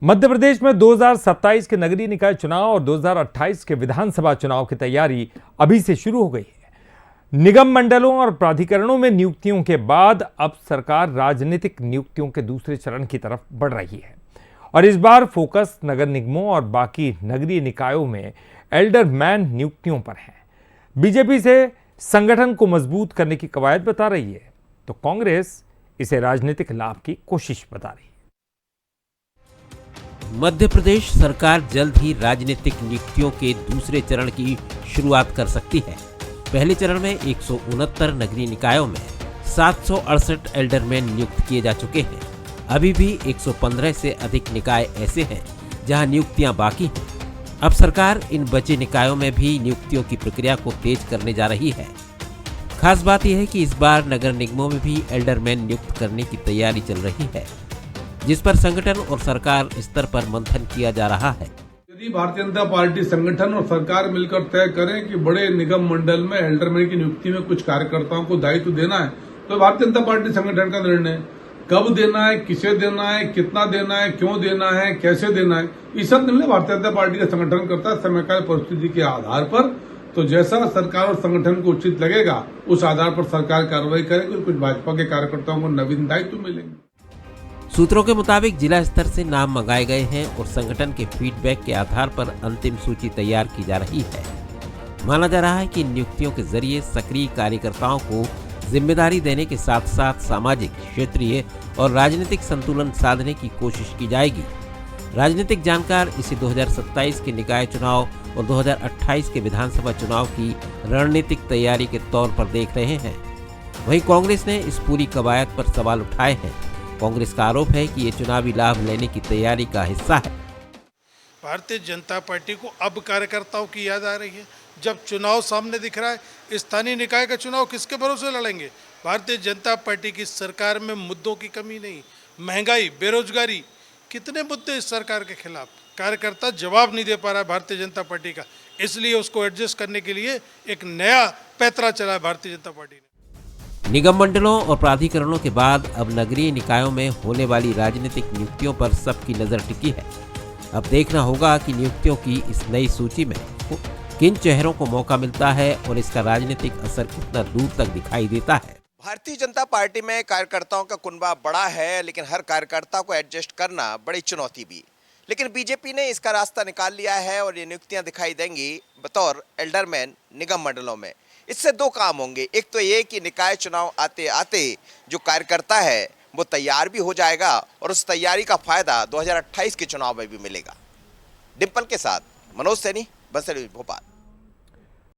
मध्य प्रदेश में 2027 के नगरीय निकाय चुनाव और 2028 के विधानसभा चुनाव की तैयारी अभी से शुरू हो गई है। निगम मंडलों और प्राधिकरणों में नियुक्तियों के बाद अब सरकार राजनीतिक नियुक्तियों के दूसरे चरण की तरफ बढ़ रही है और इस बार फोकस नगर निगमों और बाकी नगरीय निकायों में एल्डरमैन नियुक्तियों पर है। बीजेपी से संगठन को मजबूत करने की कवायद बता रही है तो कांग्रेस इसे राजनीतिक लाभ की कोशिश बता रही है। मध्य प्रदेश सरकार जल्द ही राजनीतिक नियुक्तियों के दूसरे चरण की शुरुआत कर सकती है। पहले चरण में 169 नगरीय निकायों में 768 एल्डरमैन नियुक्त किए जा चुके हैं। अभी भी 115 से अधिक निकाय ऐसे हैं जहां नियुक्तियां बाकी हैं। अब सरकार इन बचे निकायों में भी नियुक्तियों की प्रक्रिया को तेज करने जा रही है। खास बात यह है कि इस बार नगर निगमों में भी एल्डरमैन नियुक्त करने की तैयारी चल रही है, जिस पर संगठन और सरकार स्तर पर मंथन किया जा रहा है। यदि भारतीय जनता पार्टी संगठन और सरकार मिलकर तय करें कि बड़े निगम मंडल में एल्डरमैन की नियुक्ति में कुछ कार्यकर्ताओं को दायित्व देना है, तो भारतीय जनता पार्टी संगठन का निर्णय कब देना है, किसे देना है, कितना देना है, क्यों देना है, कैसे देना है, ये सब निर्णय भारतीय जनता पार्टी का संगठन करता है समयकाल परिस्थिति के आधार पर। तो जैसा सरकार और संगठन को उचित लगेगा उस आधार पर सरकार कार्रवाई करेगी। कुछ भाजपा के कार्यकर्ताओं को नवीन दायित्व मिलेंगे। सूत्रों के मुताबिक जिला स्तर से नाम मंगाए गए हैं और संगठन के फीडबैक के आधार पर अंतिम सूची तैयार की जा रही है। माना जा रहा है कि नियुक्तियों के जरिए सक्रिय कार्यकर्ताओं को जिम्मेदारी देने के साथ साथ सामाजिक, क्षेत्रीय और राजनीतिक संतुलन साधने की कोशिश की जाएगी। राजनीतिक जानकार इसे 2027 के निकाय चुनाव और 2028 के विधानसभा चुनाव की रणनीतिक तैयारी के तौर पर देख रहे हैं। वहीं कांग्रेस ने इस पूरी कवायद पर सवाल उठाए हैं। कांग्रेस का आरोप है कि ये चुनावी लाभ लेने की तैयारी का हिस्सा है। भारतीय जनता पार्टी को अब कार्यकर्ताओं की याद आ रही है। जब चुनाव सामने दिख रहा है, स्थानीय निकाय का चुनाव किसके भरोसे लड़ेंगे? भारतीय जनता पार्टी की सरकार में मुद्दों की कमी नहीं, महंगाई, बेरोजगारी, कितने मुद्दे इस सरकार के खिलाफ। कार्यकर्ता जवाब नहीं दे पा रहा है भारतीय जनता पार्टी का, इसलिए उसको एडजस्ट करने के लिए एक नया पैतरा चला है भारतीय जनता पार्टी ने। निगम मंडलों और प्राधिकरणों के बाद अब नगरीय निकायों में होने वाली राजनीतिक नियुक्तियों पर सबकी नजर टिकी है। अब देखना होगा कि नियुक्तियों की इस नई सूची में किन चेहरों को मौका मिलता है और इसका राजनीतिक असर कितना दूर तक दिखाई देता है। भारतीय जनता पार्टी में कार्यकर्ताओं का कुनबा बड़ा है, लेकिन हर कार्यकर्ता को एडजस्ट करना बड़ी चुनौती भी। लेकिन बीजेपी ने इसका रास्ता निकाल लिया है और ये नियुक्तियां दिखाई देंगी बतौर एल्डरमैन निगम मंडलों में। इससे दो काम होंगे। एक तो ये कि निकाय चुनाव आते आते जो कार्यकर्ता है वो तैयार भी हो जाएगा और उस तैयारी का फायदा 2028 के चुनाव में भी मिलेगा। डिम्पल के साथ मनोज सैनी, बंसल भोपाल।